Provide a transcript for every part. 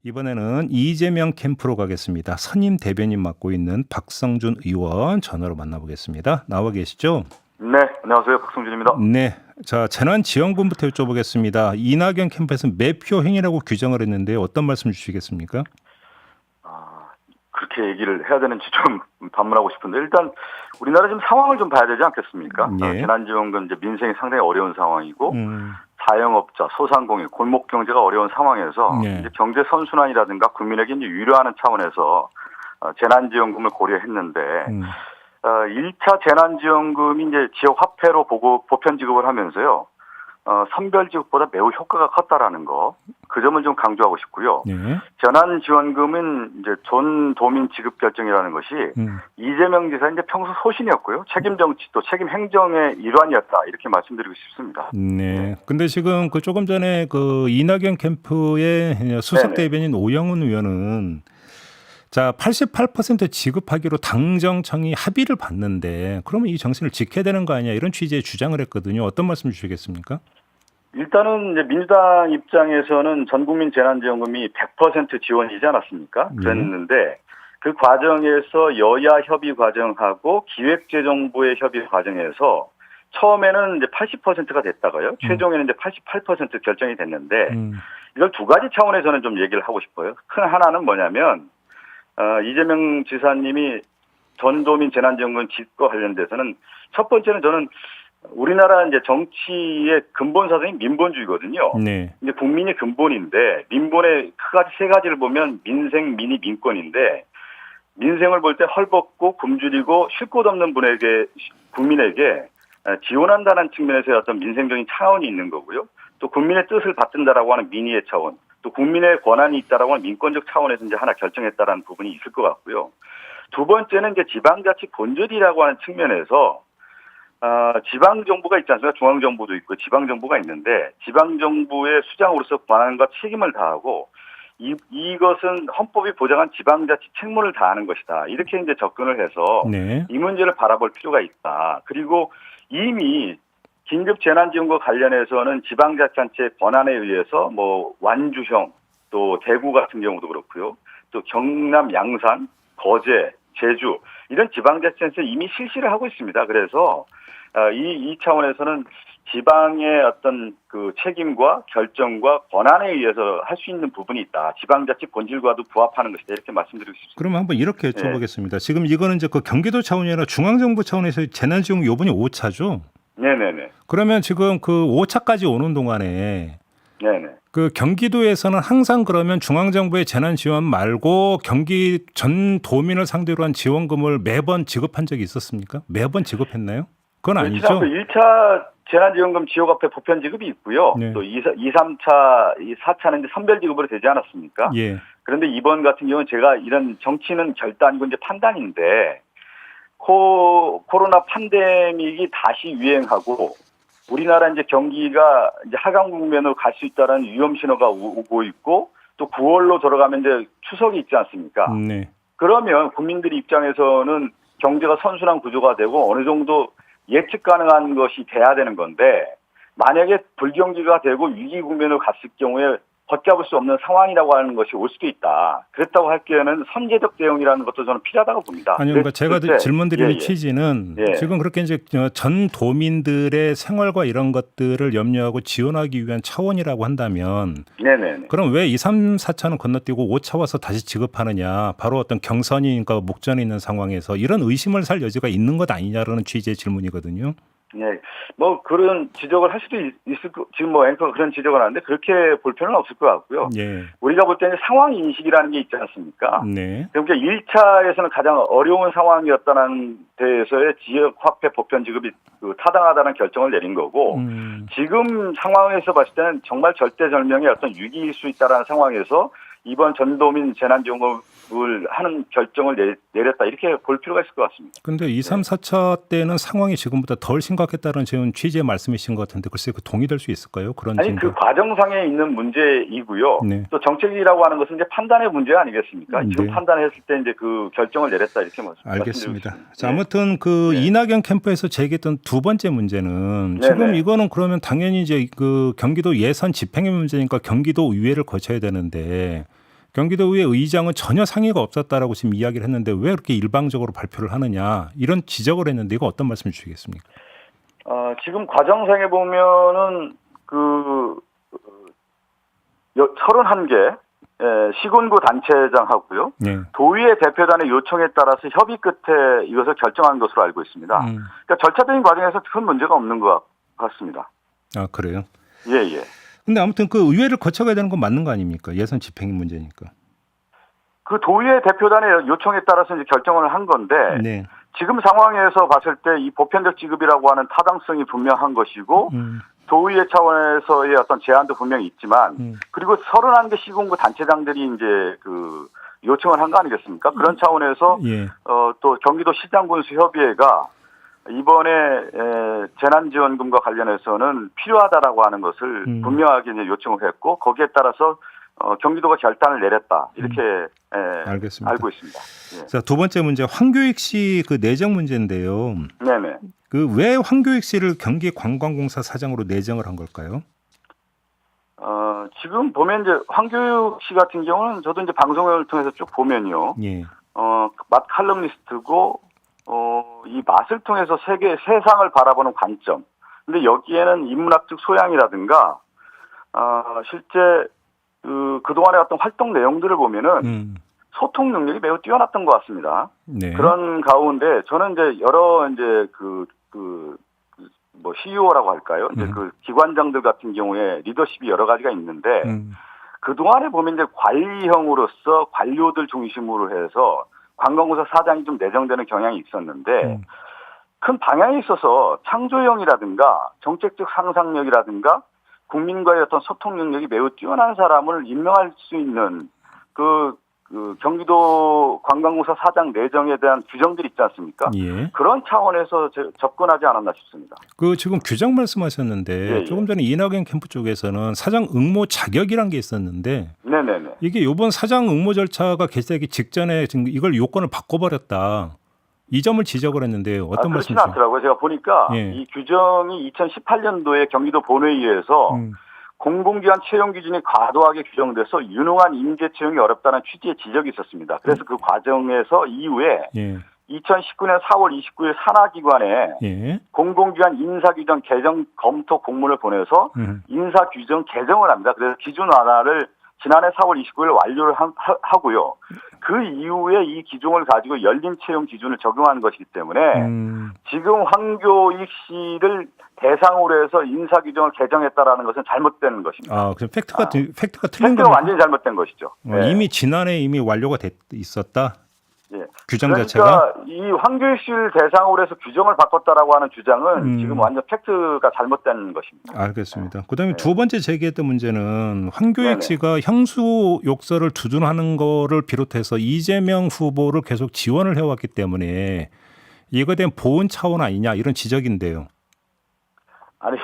이번에는 이재명 캠프로 가겠습니다. 선임 대변인 맡고 있는 박성준 의원 전화로 만나보겠습니다. 나와 계시죠? 네, 안녕하세요. 박성준입니다. 네. 자, 재난지원금부터 여쭤보겠습니다. 이낙연 캠프에서 매표 행위라고 규정을 했는데 어떤 말씀 주시겠습니까? 그렇게 얘기를 해야 되는지 좀 반문하고 싶은데, 일단 우리나라 지금 상황을 좀 봐야 되지 않겠습니까? 예. 재난지원금 이제 민생이 상당히 어려운 상황이고, 자영업자, 소상공인, 골목 경제가 어려운 상황에서 예. 이제 경제 선순환이라든가 국민에게 이제 유료하는 차원에서 재난지원금을 고려했는데, 1차 재난지원금이 이제 지역 화폐로 보편 지급을 하면서요, 선별 지급보다 매우 효과가 컸다라는 거, 그 점을 좀 강조하고 싶고요. 네. 재난지원금은 이제 전 도민 지급 결정이라는 것이 이재명 지사 이제 평소 소신이었고요. 책임 정치 또 책임 행정의 일환이었다, 이렇게 말씀드리고 싶습니다. 네. 근데 지금 그 조금 전에 그 이낙연 캠프의 수석 대변인 오영훈 의원은 자, 88% 지급하기로 당정청이 합의를 봤는데 그러면 이 정신을 지켜야 되는 거 아니야? 이런 취지의 주장을 했거든요. 어떤 말씀 주시겠습니까? 일단은 이제 민주당 입장에서는 전국민 재난지원금이 100% 지원이지 않았습니까? 그랬는데 그 과정에서 여야 협의 과정하고 기획재정부의 협의 과정에서 처음에는 이제 80%가 됐다가요. 최종에는 이제 88% 결정이 됐는데 이걸 두 가지 차원에서는 좀 얘기를 하고 싶어요. 큰 하나는 뭐냐면 이재명 지사님이 전도민 재난지원금 지급과 관련돼서는 첫 번째는 저는 우리나라 이제 정치의 근본 사상이 민본주의거든요. 네. 이제 국민이 근본인데 민본의 세 가지를 보면 민생, 민의, 민권인데 민생을 볼 때 헐벗고 굶주리고 쉴 곳 없는 국민에게 지원한다는 측면에서의 어떤 민생적인 차원이 있는 거고요. 또 국민의 뜻을 받든다라고 하는 민의의 차원, 또 국민의 권한이 있다라고 하는 민권적 차원에서 이제 하나 결정했다라는 부분이 있을 것 같고요. 두 번째는 이제 지방자치 본질이라고 하는 측면에서 지방정부가 있지 않습니까? 중앙정부도 있고 지방정부가 있는데 지방정부의 수장으로서 권한과 책임을 다하고 이것은 헌법이 보장한 지방자치 책무를 다하는 것이다. 이렇게 이제 접근을 해서 이 문제를 바라볼 필요가 있다. 그리고 이미 긴급 재난지원과 관련해서는 지방자치단체의 권한에 의해서 뭐 완주형 또 대구 같은 경우도 그렇고요. 또 경남 양산, 거제, 제주 이런 지방자치단체 이미 실시를 하고 있습니다. 그래서 이 차원에서는 지방의 어떤 그 책임과 결정과 권한에 의해서 할 수 있는 부분이 있다. 지방자치 본질과도 부합하는 것이다. 이렇게 말씀드리고 싶습니다. 그러면 한번 이렇게 여쭤보겠습니다. 지금 이거는 이제 그 경기도 차원이 아니라 중앙정부 차원에서 재난지원금 요번이 5차죠? 네네네. 그러면 지금 그 5차까지 오는 동안에 네네. 그 경기도에서는 항상 그러면 중앙정부의 재난지원 말고 경기 전 도민을 상대로 한 지원금을 매번 지급한 적이 있었습니까? 매번 지급했나요? 그건 아니죠. 1차 재난지원금 지역화폐 보편 지급이 있고요. 네. 또 2, 3차, 4차는 이제 선별 지급으로 되지 않았습니까? 예. 그런데 이번 같은 경우는 제가 이런 정치는 결단이고 이제 판단인데 코로나 팬데믹이 다시 유행하고 우리나라 이제 경기가 이제 하강 국면으로 갈 수 있다는 위험 신호가 오고 있고 또 9월로 들어가면 이제 추석이 있지 않습니까? 네. 그러면 국민들 입장에서는 경제가 선순환 구조가 되고 어느 정도 예측 가능한 것이 돼야 되는 건데 만약에 불경기가 되고 위기 국면으로 갔을 경우에 걷잡을 수 없는 상황이라고 하는 것이 올 수도 있다. 그렇다고 할 경우에는 선제적 대응이라는 것도 저는 필요하다고 봅니다. 아니요, 그러니까 제가 질문드리는 취지는 지금 그렇게 이제 전 도민들의 생활과 이런 것들을 염려하고 지원하기 위한 차원이라고 한다면, 네네. 그럼 왜 2, 3, 4차는 건너뛰고 5차 와서 다시 지급하느냐? 바로 어떤 경선이니까 목전에 있는 상황에서 이런 의심을 살 여지가 있는 것 아니냐라는 취지의 질문이거든요. 네, 뭐 그런 지적을 할 수도 있을 지금 뭐 앵커가 그런 지적을 하는데 그렇게 볼 필요는 없을 것 같고요. 예. 우리가 볼 때는 상황 인식이라는 게 있지 않습니까? 네. 그러니까 1차에서는 가장 어려운 상황이었다는 데에서의 지역 화폐 보편 지급이 타당하다는 결정을 내린 거고 지금 상황에서 봤을 때는 정말 절대절명의 어떤 위기일 수 있다라는 상황에서 이번 전도민 재난지원금을 하는 결정을 내렸다 이렇게 볼 필요가 있을 것 같습니다. 그런데 2, 3, 4차 때는 상황이 지금보다 덜 심각했다는 지금 취지의 말씀이신 것 같은데 글쎄 그 동의될 수 있을까요? 그런 아니 그 과정상에 있는 문제이고요. 네. 또 정책이라고 하는 것은 이제 판단의 문제 아니겠습니까? 지금 판단했을 때 이제 그 결정을 내렸다 이렇게 알겠습니다. 자, 아무튼 그 이낙연 캠프에서 제기했던 두 번째 문제는 지금 이거는 그러면 당연히 이제 그 경기도 예산 집행의 문제니까 경기도 의회를 거쳐야 되는데 경기도의회 의장은 전혀 상의가 없었다라고 지금 이야기를 했는데 왜 그렇게 일방적으로 발표를 하느냐 이런 지적을 했는데 이거 어떤 말씀 주시겠습니까? 지금 과정상에 보면은 31개 시군구 단체장하고요. 네. 도의회 대표단의 요청에 따라서 협의 끝에 이것을 결정한 것으로 알고 있습니다. 그러니까 절차적인 과정에서 큰 문제가 없는 것 같습니다. 아 그래요? 예. 근데 아무튼 그 의회를 거쳐가야 되는 건 맞는 거 아닙니까? 예산 집행 문제니까. 그 도의회 대표단의 요청에 따라서 이제 결정을 한 건데 네. 지금 상황에서 봤을 때 이 보편적 지급이라고 하는 타당성이 분명한 것이고 도의회 차원에서의 어떤 제안도 분명히 있지만 그리고 31개 시군구 단체장들이 이제 그 요청을 한 거 아니겠습니까? 그런 차원에서 예. 또 경기도 시장군수협의회가 이번에 재난지원금과 관련해서는 필요하다라고 하는 것을 분명하게 이제 요청을 했고 거기에 따라서 경기도가 결단을 내렸다 이렇게 알겠습니다. 알고 있습니다. 예. 자, 두 번째 문제 황교익 씨 그 내정 문제인데요. 네네. 그 왜 황교익 씨를 경기관광공사 사장으로 내정을 한 걸까요? 지금 보면 이제 황교익 씨 같은 경우는 저도 이제 방송을 통해서 쭉 보면요. 예. 맛 칼럼니스트고 이 맛을 통해서 세상을 바라보는 관점. 근데 여기에는 인문학적 소양이라든가 실제 그동안의 어떤 활동 내용들을 보면은 소통 능력이 매우 뛰어났던 것 같습니다. 네. 그런 가운데 저는 이제 여러 이제 뭐 CEO라고 할까요? 이제 그 기관장들 같은 경우에 리더십이 여러 가지가 있는데 그동안에 보면 이제 관리형으로서 관료들 중심으로 해서 관광공사 사장이 좀 내정되는 경향이 있었는데 큰 방향에 있어서 창조형이라든가 정책적 상상력이라든가 국민과의 어떤 소통 능력이 매우 뛰어난 사람을 임명할 수 있는 그 경기도 관광공사 사장 내정에 대한 규정들이 있지 않습니까? 예. 그런 차원에서 접근하지 않았나 싶습니다. 그 지금 규정 말씀하셨는데 예. 조금 전에 이낙연 캠프 쪽에서는 사장 응모 자격이란 게 있었는데 네네네. 이게 이번 사장 응모 절차가 개시되기 직전에 지금 이걸 요건을 바꿔버렸다. 이 점을 지적을 했는데 어떤 말씀이세요? 그렇지는 않더라고요. 제가 보니까 예. 이 규정이 2018년도에 경기도 본회의에서 공공기관 채용 기준이 과도하게 규정돼서 유능한 인재 채용이 어렵다는 취지의 지적이 있었습니다. 그래서 그 과정에서 이후에 예. 2019년 4월 29일 산하기관에 예. 공공기관 인사규정 개정 검토 공문을 보내서 인사규정 개정을 합니다. 그래서 기준 완화를 지난해 4월 29일 완료를 하고요. 그 이후에 이 기준을 가지고 열린 채용 기준을 적용하는 것이기 때문에 지금 황교익 씨를 대상으로 해서 인사 규정을 개정했다라는 것은 잘못된 것입니다. 아, 그럼 팩트가 틀린 팩트가 겁니까? 완전히 잘못된 것이죠. 네. 이미 지난해 이미 완료가 있었다. 예. 규정 그러니까 자체가 이 황교익 씨를 대상으로 해서 규정을 바꿨다라고 하는 주장은 지금 완전 팩트가 잘못된 것입니다. 알겠습니다. 그다음에 두 번째 제기했던 문제는 황교익 네네. 씨가 형수 욕설을 두둔하는 거를 비롯해서 이재명 후보를 계속 지원을 해왔기 때문에 이거에 대한 보온 차원 아니냐 이런 지적인데요. 아니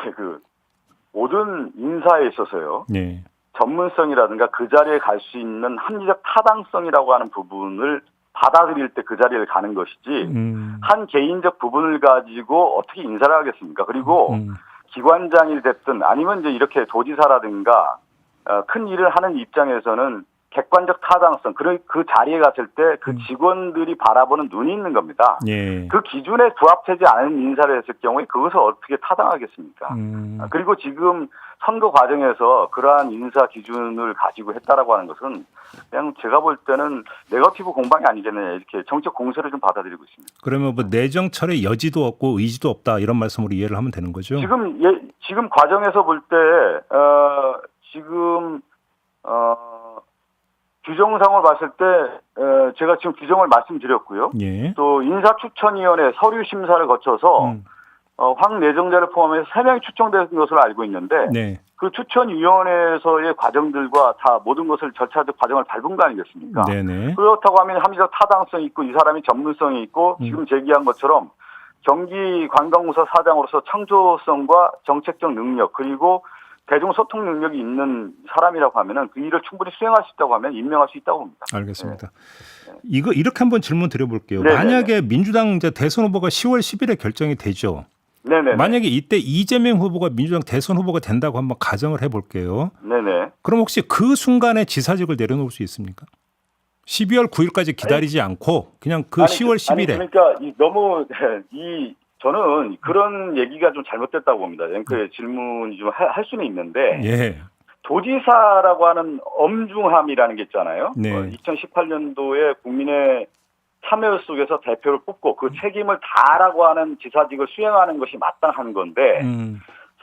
모든 인사에 있어서요. 네. 전문성이라든가 그 자리에 갈 수 있는 합리적 타당성이라고 하는 부분을 받아들일 때 그 자리를 가는 것이지 한 개인적 부분을 가지고 어떻게 인사를 하겠습니까? 그리고 기관장이 됐든 아니면 이제 이렇게 도지사라든가 큰 일을 하는 입장에서는 객관적 타당성, 그 자리에 갔을 때 그 직원들이 바라보는 눈이 있는 겁니다. 예. 그 기준에 부합되지 않은 인사를 했을 경우에 그것을 어떻게 타당하겠습니까? 그리고 지금 선거 과정에서 그러한 인사 기준을 가지고 했다라고 하는 것은 그냥 제가 볼 때는 네거티브 공방이 아니겠느냐 이렇게 정책 공세를 좀 받아들이고 있습니다. 그러면 뭐 내정철의 여지도 없고 의지도 없다 이런 말씀으로 이해를 하면 되는 거죠? 지금 과정에서 볼 때 규정상을 봤을 때 제가 지금 규정을 말씀드렸고요. 예. 또 인사추천위원회 서류 심사를 거쳐서 황 내정자를 포함해서 3명이 추천된 것으로 알고 있는데 네. 그 추천위원회에서의 과정들과 다 모든 것을 절차적 과정을 밟은 거 아니겠습니까? 네네. 그렇다고 하면 합리적 타당성이 있고 이 사람이 전문성이 있고 지금 제기한 것처럼 경기관광공사 사장으로서 창조성과 정책적 능력 그리고 대중소통 능력이 있는 사람이라고 하면은 그 일을 충분히 수행할 수 있다고 하면 임명할 수 있다고 봅니다. 알겠습니다. 이거 이렇게 한번 질문 드려볼게요. 네네네. 만약에 민주당 이제 대선 후보가 10월 10일에 결정이 되죠. 네네. 만약에 이때 이재명 후보가 민주당 대선 후보가 된다고 한번 가정을 해볼게요. 네네. 그럼 혹시 그 순간에 지사직을 내려놓을 수 있습니까? 12월 9일까지 기다리지 않고 그냥 그 10월 10일에. 그러니까 너무 저는 그런 얘기가 좀 잘못됐다고 봅니다. 앵커의 질문이 좀 할 수는 있는데 예. 도지사라고 하는 엄중함이라는 게 있잖아요. 네. 2018년도에 국민의 참여 속에서 대표를 뽑고 그 책임을 다라고 하는 지사직을 수행하는 것이 마땅한 건데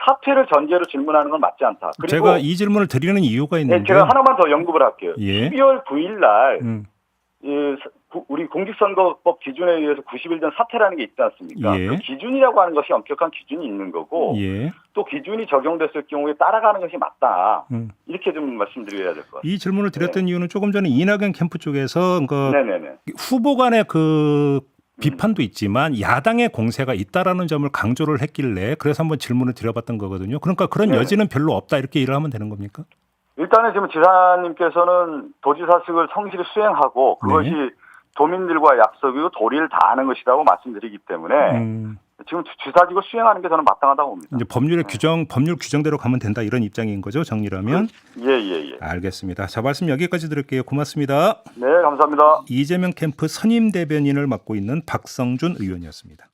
사퇴를 전제로 질문하는 건 맞지 않다. 그리고 제가 이 질문을 드리는 이유가 있는데 제가 하나만 더 언급을 할게요. 예. 12월 9일 날 우리 공직선거법 기준에 의해서 90일 전 사퇴라는 게 있지 않습니까? 예. 그 기준이라고 하는 것이 엄격한 기준이 있는 거고 예. 또 기준이 적용됐을 경우에 따라가는 것이 맞다. 이렇게 좀 말씀드려야 될 것 같아요. 이 질문을 드렸던 이유는 조금 전에 이낙연 캠프 쪽에서 그 네네네. 후보 간의 그 비판도 있지만 야당의 공세가 있다라는 점을 강조를 했길래 그래서 한번 질문을 드려봤던 거거든요. 그러니까 그런 네네. 여지는 별로 없다 이렇게 일을 하면 되는 겁니까? 일단은 지금 지사님께서는 도지사직을 성실히 수행하고 그것이 도민들과 약속이고 도리를 다하는 것이라고 말씀드리기 때문에 지금 지사직을 수행하는 게 저는 마땅하다고 봅니다. 이제 법률 규정대로 가면 된다 이런 입장인 거죠, 정리라면? 예. 알겠습니다. 자, 말씀 여기까지 드릴게요. 고맙습니다. 네, 감사합니다. 이재명 캠프 선임 대변인을 맡고 있는 박성준 의원이었습니다.